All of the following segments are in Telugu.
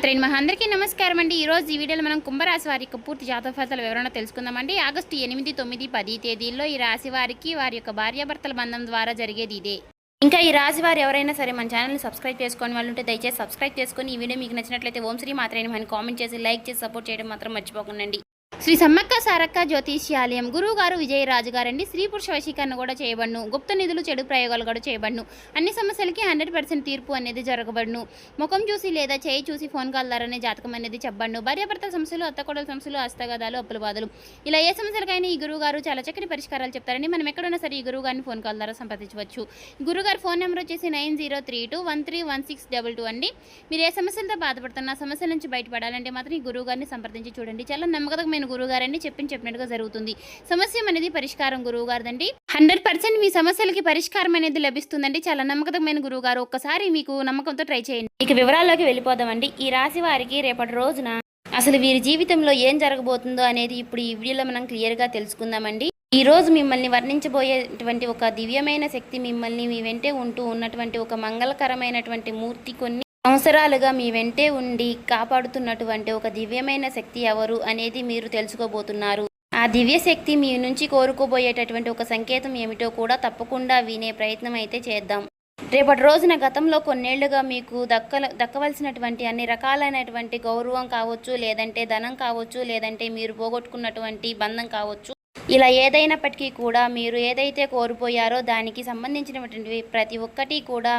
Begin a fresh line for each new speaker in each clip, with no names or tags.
శ్రీమాత్రే నమః. అందరికీ నమస్కారం అండి. ఈరోజు ఈ వీడియోలో మనం కుంభరాశి వారి యొక్క పూర్తి జాతక ఫలితాల వివరణ తెలుసుకుందామండి. ఆగస్టు 8, 9, 10 తేదీల్లో ఈ రాశి వారికి వారి యొక్క భార్యాభర్తల బంధం ద్వారా జరిగేది ఇదే. ఇంకా ఈ రాశి వారు ఎవరైనా సరే మన ఛానల్ని సబ్స్క్రైబ్ చేసుకొని వాళ్ళు ఉంటే దయచేసి సబ్స్క్రైబ్ చేసుకొని ఈ వీడియో మీకు నచ్చినట్లయితే ఓం శ్రీ మాత్రే నమః అని కామెంట్ చేసి లైక్ చేసి సపోర్ట్ చేయడం మాత్రం మర్చిపోకండి. శ్రీ సమ్మక్క సారక్క జ్యోతిష్యాలయం గురువు గారు విజయరాజు గారండి. స్త్రీ పురుష వశీకరణ కూడా చేయబడును. గుప్త నిధులు చెడు ప్రయోగాలు కూడా చేయబడును. అన్ని సమస్యలకి 100% తీర్పు అనేది జరగబడును. ముఖం చూసి లేదా చేయి చూసి ఫోన్ కాల్ ద్వారానే జాతకం అనేది చెప్పబడును. భార్యాభర్తల సమస్యలు, అత్తకోడల సమస్యలు, హస్తగదాలు, అప్పుల బాధలు ఇలా ఏ సమస్యలకైనా ఈ గురువు గారు చాలా చక్కటి పరిష్కారాలు చెప్తారని మనం ఎక్కడున్నా సరే ఈ గురువు గారిని ఫోన్ కాల్ ద్వారా సంప్రదించవచ్చు. గురుగారు ఫోన్ నెంబర్ వచ్చేసి 9032131622 అండి. మీరు ఏ సమస్యలతో బాధపడుతున్నా సమస్యల నుంచి బయటపడాలంటే మాత్రం ఈ గురువు గారిని సంప్రదించి చూడండి. చాలా నమ్మకమైన గురువుగారండి. చెప్పినట్టుగా జరుగుతుంది. సమస్య అనేది పరిష్కారం గురువుగారిదండి. 100% మీ సమస్యలకి పరిష్కారం అనేది లభిస్తుందండి. చాలా నమ్మకమైన గురువుగారు. ఒక్కసారి మీకు నమ్మకంతో ట్రై చేయండి. ఇక వివరాల్లోకి వెళ్ళిపోదామండి. ఈ రాశి వారికి రేపటి రోజున అసలు వీరి జీవితంలో ఏం జరగబోతుందో అనేది ఇప్పుడు ఈ వీడియోలో మనం క్లియర్గా తెలుసుకుందామండి. ఈ రోజు మిమ్మల్ని వర్ణించబోయేటువంటి ఒక దివ్యమైన శక్తి మిమ్మల్ని మీ వెంటే ఉంటూ ఉన్నటువంటి ఒక మంగళకరమైనటువంటి మూర్తి కొన్ని సంవత్సరాలుగా మీ వెంటే ఉండి కాపాడుతున్నటువంటి ఒక దివ్యమైన శక్తి ఎవరు అనేది మీరు తెలుసుకోబోతున్నారు. ఆ దివ్య శక్తి మీ నుంచి కోరుకోబోయేటటువంటి ఒక సంకేతం ఏమిటో కూడా తప్పకుండా వినే ప్రయత్నం అయితే చేద్దాం. రేపటి రోజున గతంలో కొన్నేళ్లుగా మీకు దక్కవలసినటువంటి అన్ని రకాలైనటువంటి గౌరవం కావచ్చు, లేదంటే ధనం కావచ్చు, లేదంటే మీరు పోగొట్టుకున్నటువంటి బంధం కావచ్చు, ఇలా ఏదైనప్పటికీ కూడా మీరు ఏదైతే కోల్పోయారో దానికి సంబంధించినటువంటి ప్రతి ఒక్కటి కూడా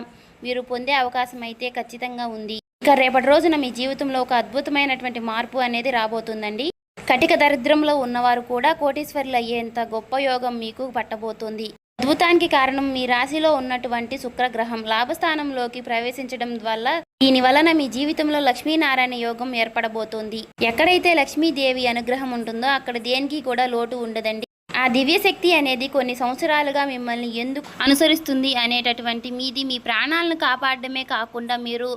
మీరు పొందే అవకాశం అయితే ఖచ్చితంగా ఉంది. ఇక రేపటి రోజున మీ జీవితంలో ఒక అద్భుతమైనటువంటి మార్పు అనేది రాబోతుందండి. కటిక దరిద్రంలో ఉన్నవారు కూడా కోటీశ్వరులు అయ్యేంత గొప్ప యోగం మీకు పట్టబోతుంది. అద్భుతానికి కారణం మీ రాశిలో ఉన్నటువంటి శుక్రగ్రహం లాభస్థానంలోకి ప్రవేశించడం వల్ల దీని వలన మీ జీవితంలో లక్ష్మీనారాయణ యోగం ఏర్పడబోతోంది. ఎక్కడైతే లక్ష్మీదేవి అనుగ్రహం ఉంటుందో అక్కడ దేనికి కూడా లోటు ఉండదండి. ఆ దివ్యశక్తి అనేది కొన్ని సంవత్సరాలుగా మిమ్మల్ని ఎందుకు అనుసరిస్తుంది అనేటటువంటి మీది మీ ప్రాణాలను కాపాడడమే కాకుండా మీరు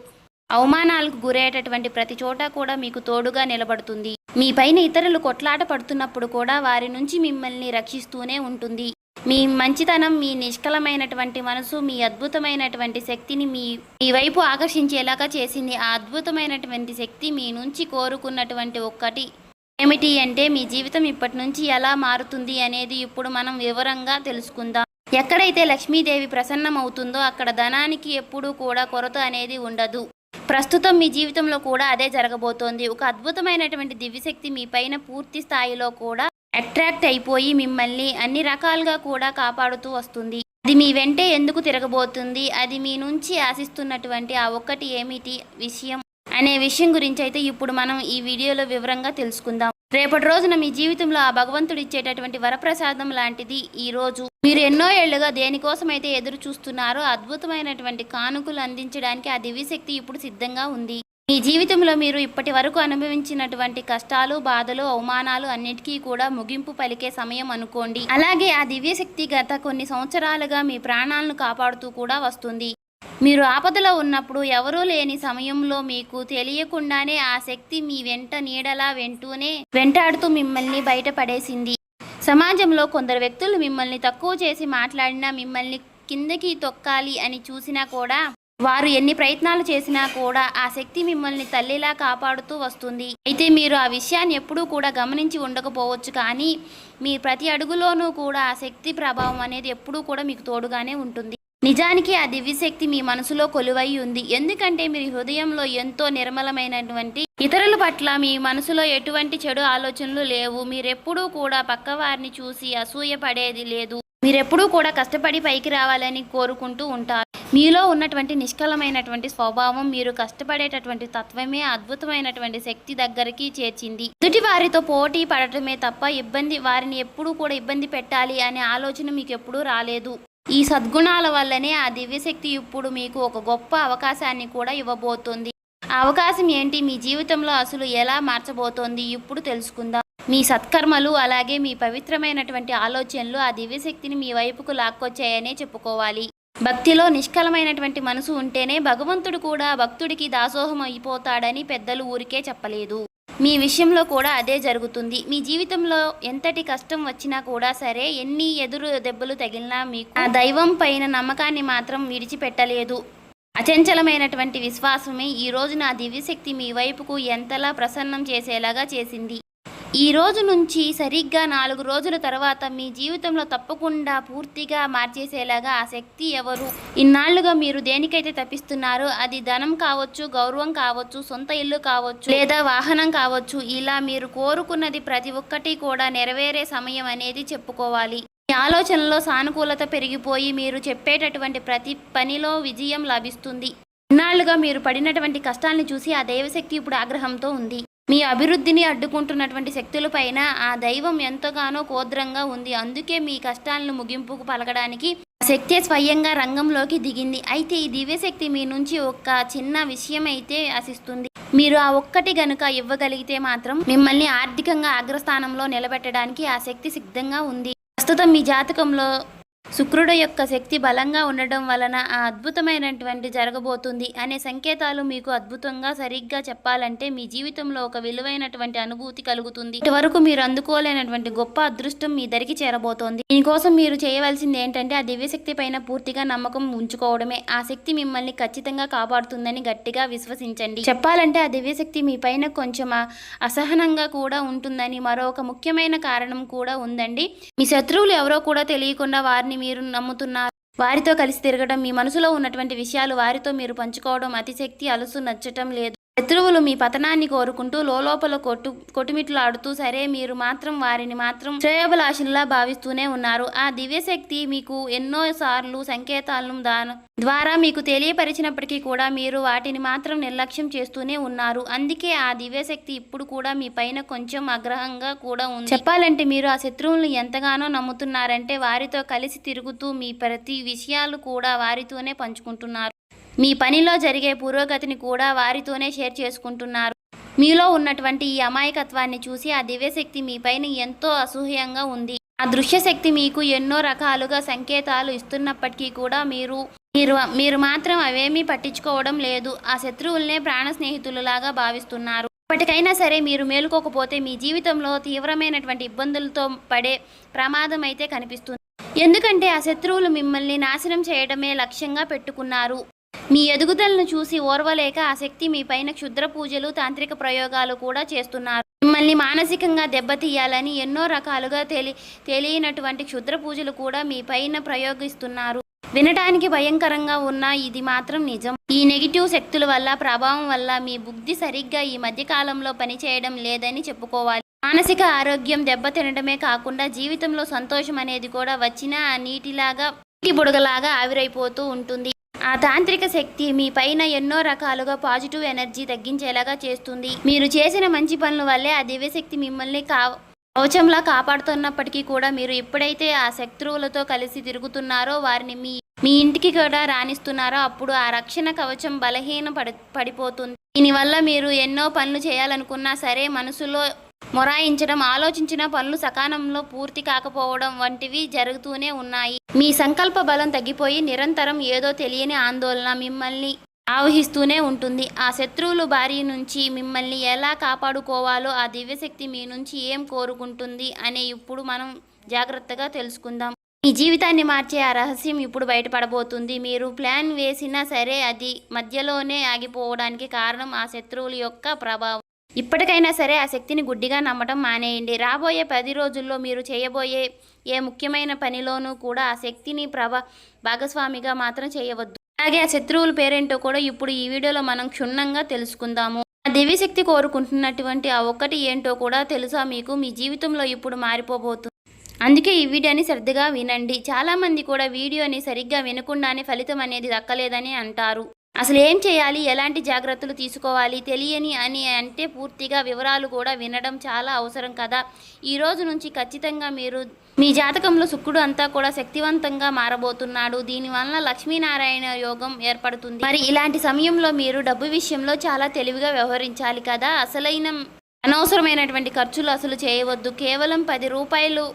అవమానాలకు గురయ్యేటటువంటి ప్రతి చోట కూడా మీకు తోడుగా నిలబడుతుంది. మీ పైన ఇతరులు కొట్లాట పడుతున్నప్పుడు కూడా వారి నుంచి మిమ్మల్ని రక్షిస్తూనే ఉంటుంది. మీ మంచితనం, మీ నిష్కలమైనటువంటి మనసు, మీ అద్భుతమైనటువంటి శక్తిని మీ వైపు ఆకర్షించేలాగా చేసింది. ఆ అద్భుతమైనటువంటి శక్తి మీ నుంచి కోరుకున్నటువంటి ఒక్కటి ఏమిటి అంటే మీ జీవితం ఇప్పటి నుంచి ఎలా మారుతుంది అనేది ఇప్పుడు మనం వివరంగా తెలుసుకుందాం. ఎక్కడైతే లక్ష్మీదేవి ప్రసన్నమవుతుందో అక్కడ ధనానికి ఎప్పుడూ కూడా కొరత అనేది ఉండదు. ప్రస్తుతం మీ జీవితంలో కూడా అదే జరగబోతోంది. ఒక అద్భుతమైనటువంటి దివ్యశక్తి మీ పైన పూర్తి స్థాయిలో కూడా అట్రాక్ట్ అయిపోయి మిమ్మల్ని అన్ని రకాలుగా కూడా కాపాడుతూ వస్తుంది. అది మీ వెంటే ఎందుకు తిరగబోతుంది, అది మీ నుంచి ఆశిస్తున్నటువంటి ఆ ఒక్కటి ఏమిటి విషయం అనే విషయం గురించి అయితే ఇప్పుడు మనం ఈ వీడియోలో వివరంగా తెలుసుకుందాం. రేపటి రోజున మీ జీవితంలో ఆ భగవంతుడు ఇచ్చేటటువంటి వరప్రసాదం లాంటిది ఈ రోజు. మీరు ఎన్నో ఏళ్లుగా దేనికోసం అయితే ఎదురు చూస్తున్నారో అద్భుతమైనటువంటి కానుకలు అందించడానికి ఆ దివ్యశక్తి ఇప్పుడు సిద్ధంగా ఉంది. మీ జీవితంలో మీరు ఇప్పటి వరకు అనుభవించినటువంటి కష్టాలు, బాధలు, అవమానాలు అన్నిటికీ కూడా ముగింపు పలికే సమయం అనుకోండి. అలాగే ఆ దివ్యశక్తి గత కొన్ని సంవత్సరాలుగా మీ ప్రాణాలను కాపాడుతూ కూడా వస్తుంది. మీరు ఆపదలో ఉన్నప్పుడు ఎవరూ లేని సమయంలో మీకు తెలియకుండానే ఆ శక్తి మీ వెంట నీడలా వెంటాడుతూ మిమ్మల్ని బయటపడేసింది. సమాజంలో కొందరు వ్యక్తులు మిమ్మల్ని తక్కువ చేసి మాట్లాడినా, మిమ్మల్ని కిందకి తొక్కాలి అని చూసినా కూడా, వారు ఎన్ని ప్రయత్నాలు చేసినా కూడా ఆ శక్తి మిమ్మల్ని తల్లిలా కాపాడుతూ వస్తుంది. అయితే మీరు ఆ విషయాన్ని ఎప్పుడూ కూడా గమనించి ఉండకపోవచ్చు, కానీ మీ ప్రతి అడుగులోనూ కూడా ఆ శక్తి ప్రభావం అనేది ఎప్పుడూ కూడా మీకు తోడుగానే ఉంటుంది. నిజానికి ఆ దివ్యశక్తి మీ మనసులో కొలువై ఉంది. ఎందుకంటే మీరు హృదయంలో ఎంతో నిర్మలమైనటువంటి ఇతరుల పట్ల మీ మనసులో ఎటువంటి చెడు ఆలోచనలు లేవు. మీరెప్పుడూ కూడా పక్కవారిని చూసి అసూయ పడేది లేదు. మీరెప్పుడూ కూడా కష్టపడి పైకి రావాలని కోరుకుంటూ ఉంటారు. మీలో ఉన్నటువంటి నిష్కలమైనటువంటి స్వభావం, మీరు కష్టపడేటటువంటి తత్వమే అద్భుతమైనటువంటి శక్తి దగ్గరికి చేర్చింది. ఎదుటి వారితో పోటీ పడటమే తప్ప వారిని ఎప్పుడూ కూడా ఇబ్బంది పెట్టాలి అనే ఆలోచన మీకు ఎప్పుడూ రాలేదు. ఈ సద్గుణాల వల్లనే ఆ దివ్యశక్తి ఇప్పుడు మీకు ఒక గొప్ప అవకాశాన్ని కూడా ఇవ్వబోతోంది. ఆ అవకాశం ఏంటి, మీ జీవితంలో అసలు ఎలా మార్చబోతోంది ఇప్పుడు తెలుసుకుందాం. మీ సత్కర్మలు అలాగే మీ పవిత్రమైనటువంటి ఆలోచనలు ఆ దివ్యశక్తిని మీ వైపుకు లాక్కొచ్చాయనే చెప్పుకోవాలి. భక్తిలో నిష్కలమైనటువంటి మనసు ఉంటేనే భగవంతుడు కూడా భక్తుడికి దాసోహం అయిపోతాడని పెద్దలు ఊరికే చెప్పలేదు. మీ విషయంలో కూడా అదే జరుగుతుంది. మీ జీవితంలో ఎంతటి కష్టం వచ్చినా కూడా సరే, ఎన్ని ఎదురు దెబ్బలు తగిలినా మీకు ఆ దైవం పైన నమ్మకాన్ని మాత్రం విడిచిపెట్టలేదు. అచంచలమైనటువంటి విశ్వాసమే ఈ రోజు నా దివ్యశక్తి మీ వైపుకు ఎంతలా ప్రసన్నం చేసేలాగా చేసింది. ఈ రోజు నుంచి సరిగ్గా 4 రోజుల తర్వాత మీ జీవితంలో తప్పకుండా పూర్తిగా మార్చేసేలాగా ఆ శక్తి ఎవరు? ఇన్నాళ్లుగా మీరు దేనికైతే తప్పిస్తున్నారో అది ధనం కావచ్చు, గౌరవం కావచ్చు, సొంత ఇల్లు కావచ్చు, లేదా వాహనం కావచ్చు, ఇలా మీరు కోరుకున్నది ప్రతి ఒక్కటి కూడా నెరవేరే సమయం అనేది చెప్పుకోవాలి. మీ ఆలోచనలో సానుకూలత పెరిగిపోయి మీరు చెప్పేటటువంటి ప్రతి పనిలో విజయం లభిస్తుంది. ఇన్నాళ్లుగా మీరు పడినటువంటి కష్టాన్ని చూసి ఆ దైవశక్తి ఇప్పుడు ఆగ్రహంతో ఉంది. మీ అభివృద్ధిని అడ్డుకుంటున్నటువంటి శక్తులపైన ఆ దైవం ఎంతగానో కోద్రంగా ఉంది. అందుకే మీ కష్టాలను ముగింపుకు పలకడానికి శక్తి స్వయంగా రంగంలోకి దిగింది. అయితే ఈ దివ్యశక్తి మీ నుంచి ఒక చిన్న విషయం అయితే ఆశిస్తుంది. మీరు ఆ ఒక్కటి గనుక ఇవ్వగలిగితే మాత్రం మిమ్మల్ని ఆర్థికంగా అగ్రస్థానంలో నిలబెట్టడానికి ఆ శక్తి సిద్ధంగా ఉంది. ప్రస్తుతం మీ జాతకంలో శుక్రుడు యొక్క శక్తి బలంగా ఉండడం వలన ఆ అద్భుతమైనటువంటి జరగబోతుంది అనే సంకేతాలు మీకు అద్భుతంగా సరిగ్గా చెప్పాలంటే మీ జీవితంలో ఒక విలువైనటువంటి అనుభూతి కలుగుతుంది. ఇటువరకు మీరు అందుకోలేనటువంటి గొప్ప అదృష్టం మీ దరికి చేరబోతోంది. దీనికోసం మీరు చేయవలసింది ఏంటంటే ఆ దివ్యశక్తి పైన పూర్తిగా నమ్మకం ఉంచుకోవడమే. ఆ శక్తి మిమ్మల్ని ఖచ్చితంగా కాపాడుతుందని గట్టిగా విశ్వసించండి. చెప్పాలంటే ఆ దివ్యశక్తి మీ పైన కొంచెం అసహనంగా కూడా ఉంటుందని మరొక ముఖ్యమైన కారణం కూడా ఉందండి. మీ శత్రువులు ఎవరో కూడా తెలియకుండా వారిని మీరు నమ్ముతున్నారు. వారితో కలిసి తిరగడం, మీ మనసులో ఉన్నటువంటి విషయాలు వారితో మీరు పంచుకోవడం అతిశక్తి అలుసు నచ్చటం లేదు. శత్రువులు మీ పతనాన్ని కోరుకుంటూ లోపల కొట్టుమిట్లాడుతూ సరే మీరు మాత్రం వారిని మాత్రం శ్రేయోభిలాషుల్లా భావిస్తూనే ఉన్నారు. ఆ దివ్యశక్తి మీకు ఎన్నో సార్లు సంకేతాలను ద్వారా మీకు తెలియపరిచినప్పటికీ కూడా మీరు వాటిని మాత్రం నిర్లక్ష్యం చేస్తూనే ఉన్నారు. అందుకే ఆ దివ్యశక్తి ఇప్పుడు కూడా మీ పైన కొంచెం ఆగ్రహంగా కూడా ఉంది. చెప్పాలంటే మీరు ఆ శత్రువులను ఎంతగానో నమ్ముతున్నారంటే వారితో కలిసి తిరుగుతూ మీ ప్రతి విషయాలు కూడా వారితోనే పంచుకుంటున్నారు. మీ పనిలో జరిగే పురోగతిని కూడా వారితోనే షేర్ చేసుకుంటున్నారు. మీలో ఉన్నటువంటి ఈ అమాయకత్వాన్ని చూసి ఆ దివ్యశక్తి మీ పైన ఎంతో అసూయంగా ఉంది. ఆ దృశ్యశక్తి మీకు ఎన్నో రకాలుగా సంకేతాలు ఇస్తున్నప్పటికీ కూడా మీరు మాత్రం అవేమీ పట్టించుకోవడం లేదు. ఆ శత్రువులనే ప్రాణ స్నేహితులలాగా భావిస్తున్నారు. ఇప్పటికైనా సరే మీరు మేలుకోకపోతే మీ జీవితంలో తీవ్రమైనటువంటి ఇబ్బందులతో పడే ప్రమాదం అయితే కనిపిస్తుంది. ఎందుకంటే ఆ శత్రువులు మిమ్మల్ని నాశనం చేయడమే లక్ష్యంగా పెట్టుకున్నారు. మీ ఎదుగుదలను చూసి ఓర్వలేక ఆ శక్తి మీ పైన క్షుద్ర పూజలు, తాంత్రిక ప్రయోగాలు కూడా చేస్తున్నారు. మిమ్మల్ని మానసికంగా దెబ్బతీయాలని ఎన్నో రకాలుగా తెలియనటువంటి క్షుద్ర పూజలు కూడా మీ పైన ప్రయోగిస్తున్నారు. వినటానికి భయంకరంగా ఉన్న ఇది మాత్రం నిజం. ఈ నెగిటివ్ శక్తుల వల్ల ప్రభావం వల్ల మీ బుద్ధి సరిగ్గా ఈ మధ్యకాలంలో పనిచేయడం లేదని చెప్పుకోవాలి. మానసిక ఆరోగ్యం దెబ్బతినడమే కాకుండా జీవితంలో సంతోషం అనేది కూడా వచ్చిన నీటి బుడగలాగా ఆవిరైపోతూ ఉంటుంది. ఆ తాంత్రిక శక్తి మీ పైన ఎన్నో రకాలుగా పాజిటివ్ ఎనర్జీ తగ్గించేలాగా చేస్తుంది. మీరు చేసిన మంచి పనుల వల్లే ఆ దివ్యశక్తి మిమ్మల్ని కవచంలా కాపాడుతున్నప్పటికీ కూడా మీరు ఎప్పుడైతే ఆ శత్రువులతో కలిసి తిరుగుతున్నారో వారిని మీ ఇంటికి కూడా రాణిస్తున్నారో అప్పుడు ఆ రక్షణ కవచం పడిపోతుంది. దీనివల్ల మీరు ఎన్నో పనులు చేయాలనుకున్నా సరే మనసులో మొరాయించడం, ఆలోచించిన పనులు సకాలంలో పూర్తి కాకపోవడం వంటివి జరుగుతూనే ఉన్నాయి. మీ సంకల్ప బలం తగ్గిపోయి నిరంతరం ఏదో తెలియని ఆందోళన మిమ్మల్ని ఆవహిస్తూనే ఉంటుంది. ఆ శత్రువుల బారి నుంచి మిమ్మల్ని ఎలా కాపాడుకోవాలో ఆ దివ్యశక్తి మీ నుంచి ఏం కోరుకుంటుంది అనే ఇప్పుడు మనం జాగ్రత్తగా తెలుసుకుందాం. మీ జీవితాన్ని మార్చే ఆ రహస్యం ఇప్పుడు బయటపడబోతుంది. మీరు ప్లాన్ వేసినా సరే అది మధ్యలోనే ఆగిపోవడానికి కారణం ఆ శత్రువుల యొక్క ప్రభావం. ఇప్పటికైనా సరే ఆ శక్తిని గుడ్డిగా నమ్మటం మానేయండి. రాబోయే 10 రోజుల్లో మీరు చేయబోయే ఏ ముఖ్యమైన పనిలోనూ కూడా ఆ శక్తిని భాగస్వామిగా మాత్రం చేయవద్దు. అలాగే ఆ శత్రువుల పేరేంటో కూడా ఇప్పుడు ఈ వీడియోలో మనం క్షుణ్ణంగా తెలుసుకుందాము. ఆ దివ్యశక్తి కోరుకుంటున్నటువంటి ఆ ఒక్కటి ఏంటో కూడా తెలుసా మీకు? మీ జీవితంలో ఇప్పుడు మారిపోబోతుంది. అందుకే ఈ వీడియోని శ్రద్ధగా వినండి. చాలామంది కూడా వీడియోని సరిగ్గా వినకుండానే ఫలితం అనేది దక్కలేదని అంటారు. అసలు ఏం చేయాలి, ఎలాంటి జాగ్రత్తలు తీసుకోవాలి తెలియని అని అంటే పూర్తిగా వివరాలు కూడా వినడం చాలా అవసరం కదా. ఈ రోజు నుంచి ఖచ్చితంగా మీ జాతకంలో శుక్రుడు అంతా కూడా శక్తివంతంగా మారబోతున్నాడు. దీనివల్ల లక్ష్మీనారాయణ యోగం ఏర్పడుతుంది. మరి ఇలాంటి సమయంలో మీరు డబ్బు విషయంలో చాలా తెలివిగా వ్యవహరించాలి కదా. అనవసరమైనటువంటి ఖర్చులు అసలు చేయవద్దు. కేవలం 10 రూపాయలు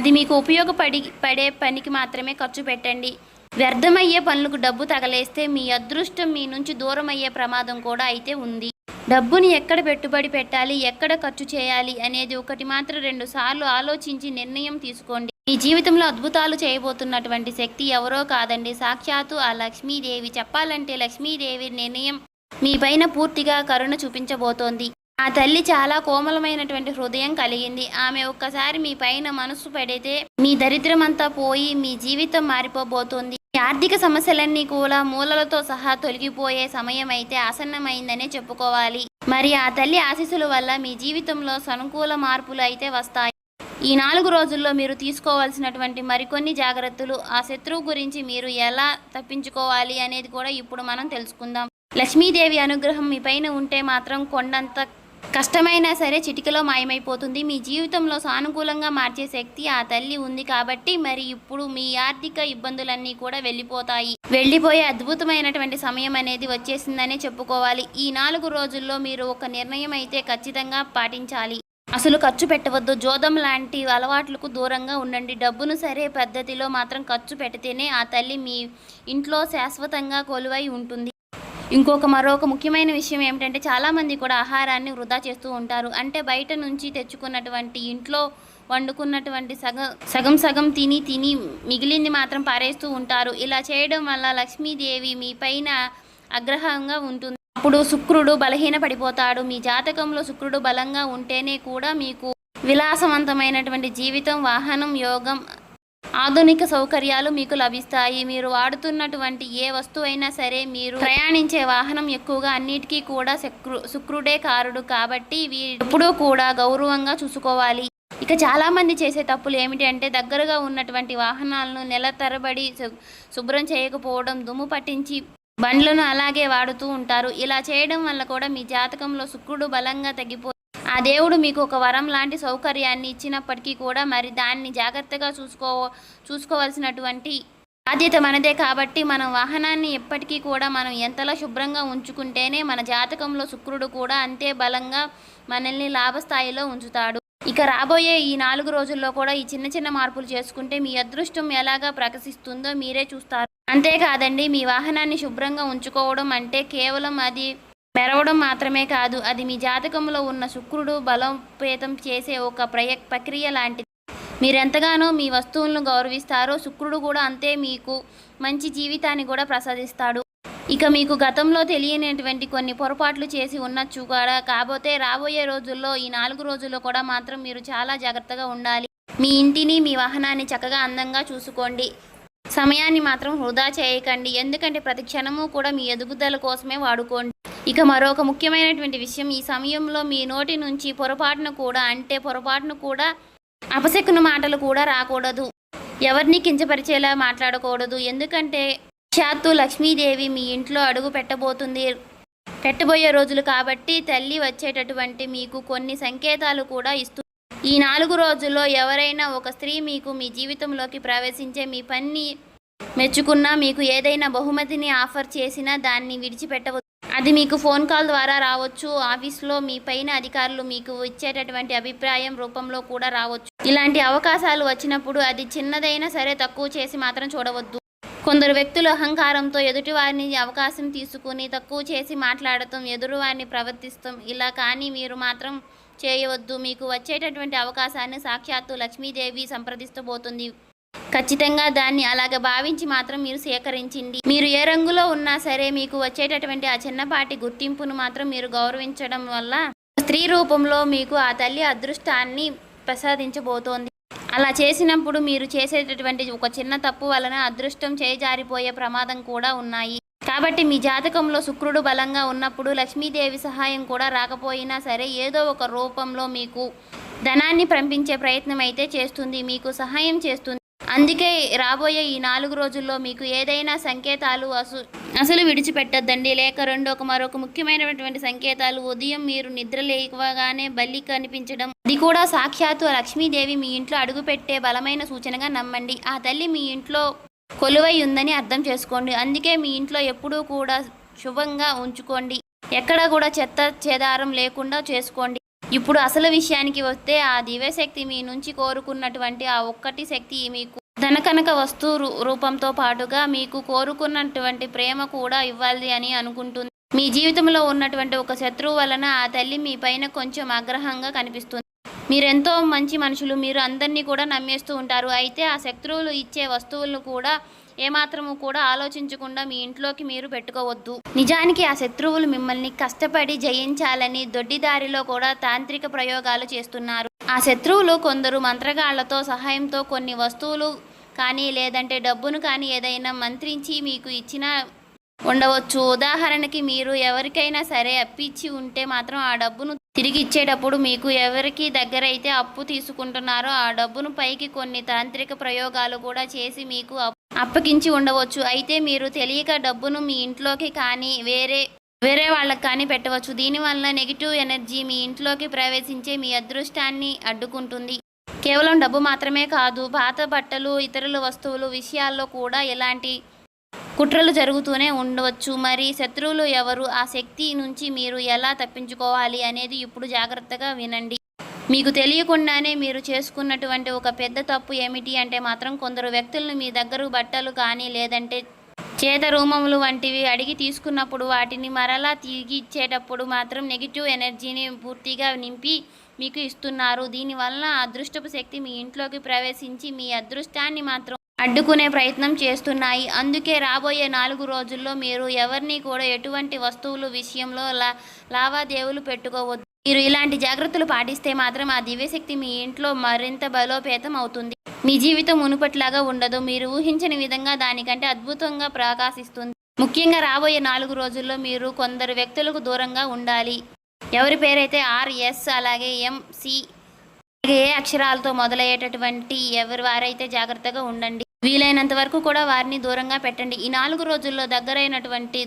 అది మీకు ఉపయోగపడే పనికి మాత్రమే ఖర్చు పెట్టండి. వ్యర్థమయ్యే పనులకు డబ్బు తగలేస్తే మీ అదృష్టం మీ నుంచి దూరం అయ్యే ప్రమాదం కూడా అయితే ఉంది. డబ్బుని ఎక్కడ పెట్టుబడి పెట్టాలి, ఎక్కడ ఖర్చు చేయాలి అనేది ఒకటి మాత్రం 2 సార్లు ఆలోచించి నిర్ణయం తీసుకోండి. మీ జీవితంలో అద్భుతాలు చేయబోతున్నటువంటి శక్తి ఎవరో కాదండి, సాక్షాత్తు ఆ లక్ష్మీదేవి. చెప్పాలంటే లక్ష్మీదేవి నిర్ణయం మీ పైన పూర్తిగా కరుణ చూపించబోతోంది. ఆ తల్లి చాలా కోమలమైనటువంటి హృదయం కలిగింది. ఆమె ఒక్కసారి మీ పైన మనసు పెడితే మీ దరిద్రం అంతా పోయి మీ జీవితం మారిపోబోతోంది. మీ ఆర్థిక సమస్యలన్నీ కూడా మూలలతో సహా తొలగిపోయే సమయం అయితే ఆసన్నమైందనే చెప్పుకోవాలి. మరి ఆ తల్లి ఆశీస్సుల వల్ల మీ జీవితంలో సానుకూల మార్పులు అయితే వస్తాయి. ఈ 4 రోజుల్లో మీరు తీసుకోవాల్సినటువంటి మరికొన్ని జాగ్రత్తలు, ఆ శత్రువు గురించి మీరు ఎలా తప్పించుకోవాలి అనేది కూడా ఇప్పుడు మనం తెలుసుకుందాం. లక్ష్మీదేవి అనుగ్రహం మీ పైన ఉంటే మాత్రం కొండంత కష్టమైనా సరే చిటికలో మాయమైపోతుంది. మీ జీవితంలో సానుకూలంగా మార్చే శక్తి ఆ తల్లి ఉంది కాబట్టి మరి ఇప్పుడు మీ ఆర్థిక ఇబ్బందులన్నీ కూడా వెళ్ళిపోయే అద్భుతమైనటువంటి సమయం అనేది వచ్చేసిందనే చెప్పుకోవాలి. ఈ 4 రోజుల్లో మీరు ఒక నిర్ణయం అయితే ఖచ్చితంగా పాటించాలి. అసలు ఖర్చు పెట్టవద్దు. జోదం లాంటి అలవాట్లకు దూరంగా ఉండండి. డబ్బును సరే పద్ధతిలో మాత్రం ఖర్చు పెడితేనే ఆ తల్లి మీ ఇంట్లో శాశ్వతంగా కొలువై ఉంటుంది. మరొక ముఖ్యమైన విషయం ఏమిటంటే చాలామంది కూడా ఆహారాన్ని వృధా చేస్తూ ఉంటారు. అంటే బయట నుంచి తెచ్చుకున్నటువంటి ఇంట్లో వండుకున్నటువంటి సగం తిని మిగిలింది మాత్రం పారేస్తూ ఉంటారు. ఇలా చేయడం వల్ల లక్ష్మీదేవి మీ పైన ఆగ్రహంగా ఉంటుంది. అప్పుడు శుక్రుడు బలహీన పడిపోతాడు. మీ జాతకంలో శుక్రుడు బలంగా ఉంటేనే కూడా మీకు విలాసవంతమైనటువంటి జీవితం, వాహనం, యోగం, ఆధునిక సౌకర్యాలు మీకు లభిస్తాయి. మీరు వాడుతున్నటువంటి ఏ వస్తువైనా సరే, మీరు ప్రయాణించే వాహనం ఎక్కువగా అన్నిటికీ కూడా శుక్రుడే కారుడు కాబట్టి ఎప్పుడూ కూడా గౌరవంగా చూసుకోవాలి. ఇక చాలామంది చేసే తప్పులు ఏమిటి అంటే దగ్గరగా ఉన్నటువంటి వాహనాలను నెల తరబడి శుభ్రం చేయకపోవడం, దుమ్ము పట్టించి బండ్లను అలాగే వాడుతూ ఉంటారు. ఇలా చేయడం వల్ల కూడా మీ జాతకంలో శుక్రుడు బలంగా తగ్గిపోయి ఆ దేవుడు మీకు ఒక వరం లాంటి సౌకర్యాన్ని ఇచ్చినప్పటికీ కూడా మరి దాన్ని జాగ్రత్తగా చూసుకోవాల్సినటువంటి బాధ్యత మనదే. కాబట్టి మనం వాహనాన్ని ఎప్పటికీ కూడా మనం ఎంతలా శుభ్రంగా ఉంచుకుంటేనే మన జాతకంలో శుక్రుడు కూడా అంతే బలంగా మనల్ని లాభస్థాయిలో ఉంచుతాడు. ఇక రాబోయే ఈ 4 రోజుల్లో కూడా ఈ చిన్న మార్పులు చేసుకుంటే మీ అదృష్టం ఎలాగా ప్రకాశిస్తుందో మీరే చూస్తారు. అంతేకాదండి, మీ వాహనాన్ని శుభ్రంగా ఉంచుకోవడం అంటే కేవలం అది మెరవడం మాత్రమే కాదు, అది మీ జాతకంలో ఉన్న శుక్రుడు బలోపేతం చేసే ఒక ప్రక్రియ లాంటిది. మీరెంతగానో మీ వస్తువులను గౌరవిస్తారో శుక్రుడు కూడా అంతే మీకు మంచి జీవితాన్ని కూడా ప్రసాదిస్తాడు. ఇక మీకు గతంలో తెలియనటువంటి కొన్ని పొరపాట్లు చేసి ఉండొచ్చు కూడా. కాకపోతే రాబోయే రోజుల్లో ఈ 4 రోజుల్లో కూడా మాత్రం మీరు చాలా జాగ్రత్తగా ఉండాలి. మీ ఇంటిని, మీ వాహనాన్ని చక్కగా అందంగా చూసుకోండి. సమయాన్ని మాత్రం వృధా చేయకండి. ఎందుకంటే ప్రతి క్షణము కూడా మీ ఎదుగుదల కోసమే వాడుకోండి. ఇక మరొక ముఖ్యమైనటువంటి విషయం, ఈ సమయంలో మీ నోటి నుంచి పొరపాటును కూడా అపశకున మాటలు కూడా రాకూడదు. ఎవరిని కించపరిచేలా మాట్లాడకూడదు. ఎందుకంటే సాక్షాత్తు లక్ష్మీదేవి మీ ఇంట్లో అడుగు పెట్టబోయే రోజులు కాబట్టి తల్లి వచ్చేటటువంటి మీకు కొన్ని సంకేతాలు కూడా ఇస్తుంది. ఈ 4 రోజుల్లో ఎవరైనా ఒక స్త్రీ మీకు మీ జీవితంలోకి ప్రవేశించే మీ పని మెచ్చుకున్నా, మీకు ఏదైనా బహుమతిని ఆఫర్ చేసినా దాన్ని విడిచిపెట్టవద్దు. అది మీకు ఫోన్ కాల్ ద్వారా రావచ్చు. ఆఫీస్లో మీ పైన అధికారులు మీకు ఇచ్చేటటువంటి అభిప్రాయం రూపంలో కూడా రావచ్చు. ఇలాంటి అవకాశాలు వచ్చినప్పుడు అది చిన్నదైనా సరే తక్కువ చేసి మాత్రం చూడవద్దు. కొందరు వ్యక్తులు అహంకారంతో ఎదుటివారిని అవకాశం తీసుకుని తక్కువ చేసి మాట్లాడటం, ఎదురువారిని ప్రవర్తిస్తాం. ఇలా కానీ మీరు మాత్రం చేయవద్దు. మీకు వచ్చేటటువంటి అవకాశాన్ని సాక్షాత్తు లక్ష్మీదేవి సంప్రదిస్తబోతుంది. ఖచ్చితంగా దాన్ని అలాగ భావించి మాత్రం మీరు సేకరించండి. మీరు ఏ రంగులో ఉన్నా సరే మీకు వచ్చేటటువంటి ఆ చిన్నపాటి గుర్తింపును మాత్రం మీరు గౌరవించడం వల్ల స్త్రీ రూపంలో మీకు ఆ తల్లి అదృష్టాన్ని ప్రసాదించబోతోంది. అలా చేసినప్పుడు మీరు చేసేటటువంటి ఒక చిన్న తప్పు వలన అదృష్టం చేజారిపోయే ప్రమాదం కూడా ఉన్నాయి. కాబట్టి మీ జాతకంలో శుక్రుడు బలంగా ఉన్నప్పుడు లక్ష్మీదేవి సహాయం కూడా రాకపోయినా సరే ఏదో ఒక రూపంలో మీకు ధనాన్ని పంపించే ప్రయత్నం అయితే చేస్తుంది, మీకు సహాయం చేస్తుంది. అందుకే రాబోయే ఈ 4 రోజుల్లో మీకు ఏదైనా సంకేతాలు అసలు విడిచిపెట్టద్దండి. లేక మరొక ముఖ్యమైనటువంటి సంకేతాలు, ఉదయం మీరు నిద్ర లేవగానే బల్లి కనిపించడం, అది కూడా సాక్షాత్తు లక్ష్మీదేవి మీ ఇంట్లో అడుగుపెట్టే బలమైన సూచనగా నమ్మండి. ఆ తల్లి మీ ఇంట్లో కొలువై ఉందని అర్థం చేసుకోండి. అందుకే మీ ఇంట్లో ఎప్పుడూ కూడా శుభంగా ఉంచుకోండి. ఎక్కడ కూడా చెత్త చెదారం లేకుండా చేసుకోండి. ఇప్పుడు అసలు విషయానికి వస్తే ఆ దివ్యశక్తి మీ నుంచి కోరుకున్నటువంటి ఆ ఒక్కటి శక్తి మీకు ధనకనక వస్తు రూపంతో పాటుగా మీకు కోరుకున్నటువంటి ప్రేమ కూడా ఇవ్వాలి అని అనుకుంటుంది. మీ జీవితంలో ఉన్నటువంటి ఒక శత్రువు వలన ఆ తల్లి మీ పైన కొంచెం ఆగ్రహంగా కనిపిస్తుంది. మీరెంతో మంచి మనుషులు, మీరు అందరినీ కూడా నమ్మేస్తూ ఉంటారు. అయితే ఆ శత్రువులు ఇచ్చే వస్తువులను కూడా ఏమాత్రము కూడా ఆలోచించకుండా మీ ఇంట్లోకి మీరు పెట్టుకోవద్దు. నిజానికి ఆ శత్రువులు మిమ్మల్ని కష్టపడి జయించాలని దొడ్డిదారిలో కూడా తాంత్రిక ప్రయోగాలు చేస్తున్నారు. ఆ శత్రువులు కొందరు మంత్రగాళ్లతో సహాయంతో కొన్ని వస్తువులు కానీ లేదంటే డబ్బును కానీ ఏదైనా మంత్రించి మీకు ఇచ్చిన ఉండవచ్చు. ఉదాహరణకి మీరు ఎవరికైనా సరే అప్పిచ్చి ఉంటే మాత్రం ఆ డబ్బును తిరిగి ఇచ్చేటప్పుడు మీకు ఎవరికి దగ్గరైతే అప్పు తీసుకుంటున్నారో ఆ డబ్బును పైకి కొన్ని తాంత్రిక ప్రయోగాలు కూడా చేసి మీకు అప్పగించి ఉండవచ్చు. అయితే మీరు తెలియక డబ్బును మీ ఇంట్లోకి కానీ వేరే వాళ్ళకి కానీ పెట్టవచ్చు. దీనివల్ల నెగిటివ్ ఎనర్జీ మీ ఇంట్లోకి ప్రవేశించే మీ అదృష్టాన్ని అడ్డుకుంటుంది. కేవలం డబ్బు మాత్రమే కాదు, పాత బట్టలు, ఇతరుల వస్తువులు విషయాల్లో కూడా ఇలాంటి కుట్రలు జరుగుతూనే ఉండవచ్చు. మరి శత్రువులు ఎవరు, ఆ శక్తి నుంచి మీరు ఎలా తప్పించుకోవాలి అనేది ఇప్పుడు జాగ్రత్తగా వినండి. మీకు తెలియకుండానే మీరు చేసుకున్నటువంటి ఒక పెద్ద తప్పు ఏమిటి అంటే మాత్రం కొందరు వ్యక్తులను మీ దగ్గర బట్టలు కానీ లేదంటే చేత రూమములు వంటివి అడిగి తీసుకున్నప్పుడు వాటిని మరలా తిరిగి ఇచ్చేటప్పుడు మాత్రం నెగిటివ్ ఎనర్జీని పూర్తిగా నింపి మీకు ఇస్తున్నారు. దీనివల్ల అదృష్టపు శక్తి మీ ఇంట్లోకి ప్రవేశించి మీ అదృష్టాన్ని మాత్రం అడ్డుకునే ప్రయత్నం చేస్తున్నాయి. అందుకే రాబోయే 4 రోజుల్లో మీరు ఎవరిని కూడా ఎటువంటి వస్తువులు విషయంలో లావాదేవీలు పెట్టుకోవద్దు. మీరు ఇలాంటి జాగ్రత్తలు పాటిస్తే మాత్రం ఆ దివ్యశక్తి మీ ఇంట్లో మరింత బలోపేతం అవుతుంది. మీ జీవితం మునుపట్లాగా ఉండదు. మీరు ఊహించని విధంగా దానికంటే అద్భుతంగా ప్రకాశిస్తుంది. ముఖ్యంగా రాబోయే 4 రోజుల్లో మీరు కొందరు వ్యక్తులకు దూరంగా ఉండాలి. ఎవరి పేరైతే RS అలాగే MC ఏ అక్షరాలతో మొదలయ్యేటటువంటి ఎవరి వారైతే జాగ్రత్తగా ఉండండి. వీలైనంత వరకు కూడా వారిని దూరంగా పెట్టండి. ఈ 4 రోజుల్లో దగ్గరైనటువంటి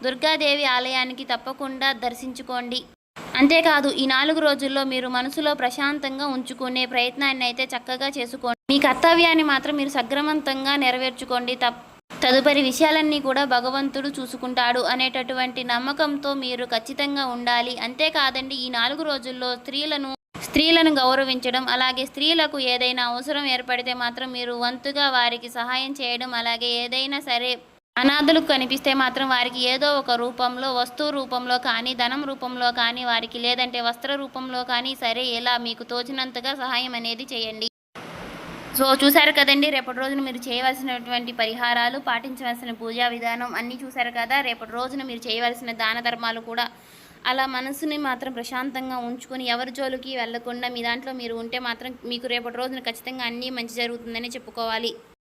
దుర్గాదేవి ఆలయానికి తప్పకుండా దర్శించుకోండి. అంతేకాదు ఈ 4 రోజుల్లో మీరు మనసులో ప్రశాంతంగా ఉంచుకునే ప్రయత్నాన్ని అయితే చక్కగా చేసుకోండి. మీ కర్తవ్యాన్ని మాత్రం మీరు సక్రమంతంగా నెరవేర్చుకోండి. తదుపరి విషయాలన్నీ కూడా భగవంతుడు చూసుకుంటాడు అనేటటువంటి నమ్మకంతో మీరు ఖచ్చితంగా ఉండాలి. అంతేకాదండి ఈ 4 రోజుల్లో స్త్రీలను గౌరవించడం, అలాగే స్త్రీలకు ఏదైనా అవసరం ఏర్పడితే మాత్రం మీరు వంతుగా వారికి సహాయం చేయడం, అలాగే ఏదైనా సరే అనాథలకు కనిపిస్తే మాత్రం వారికి ఏదో ఒక రూపంలో, వస్తువు రూపంలో కానీ, ధనం రూపంలో కానీ, వారికి లేదంటే వస్త్ర రూపంలో కానీ సరే ఇలా మీకు తోచినంతగా సహాయం అనేది చేయండి. సో చూశారు కదండి, రేపటి రోజున మీరు చేయవలసినటువంటి పరిహారాలు, పాటించవలసిన పూజా విధానం అన్నీ చూశారు కదా. రేపటి రోజున మీరు చేయవలసిన దాన ధర్మాలు కూడా అలా మనసుని మాత్రం ప్రశాంతంగా ఉంచుకొని ఎవరి జోలికి వెళ్లకుండా మీ దాంట్లో మీరు ఉంటే మాత్రం మీకు రేపటి రోజున ఖచ్చితంగా అన్నీ మంచి జరుగుతుందని చెప్పుకోవాలి.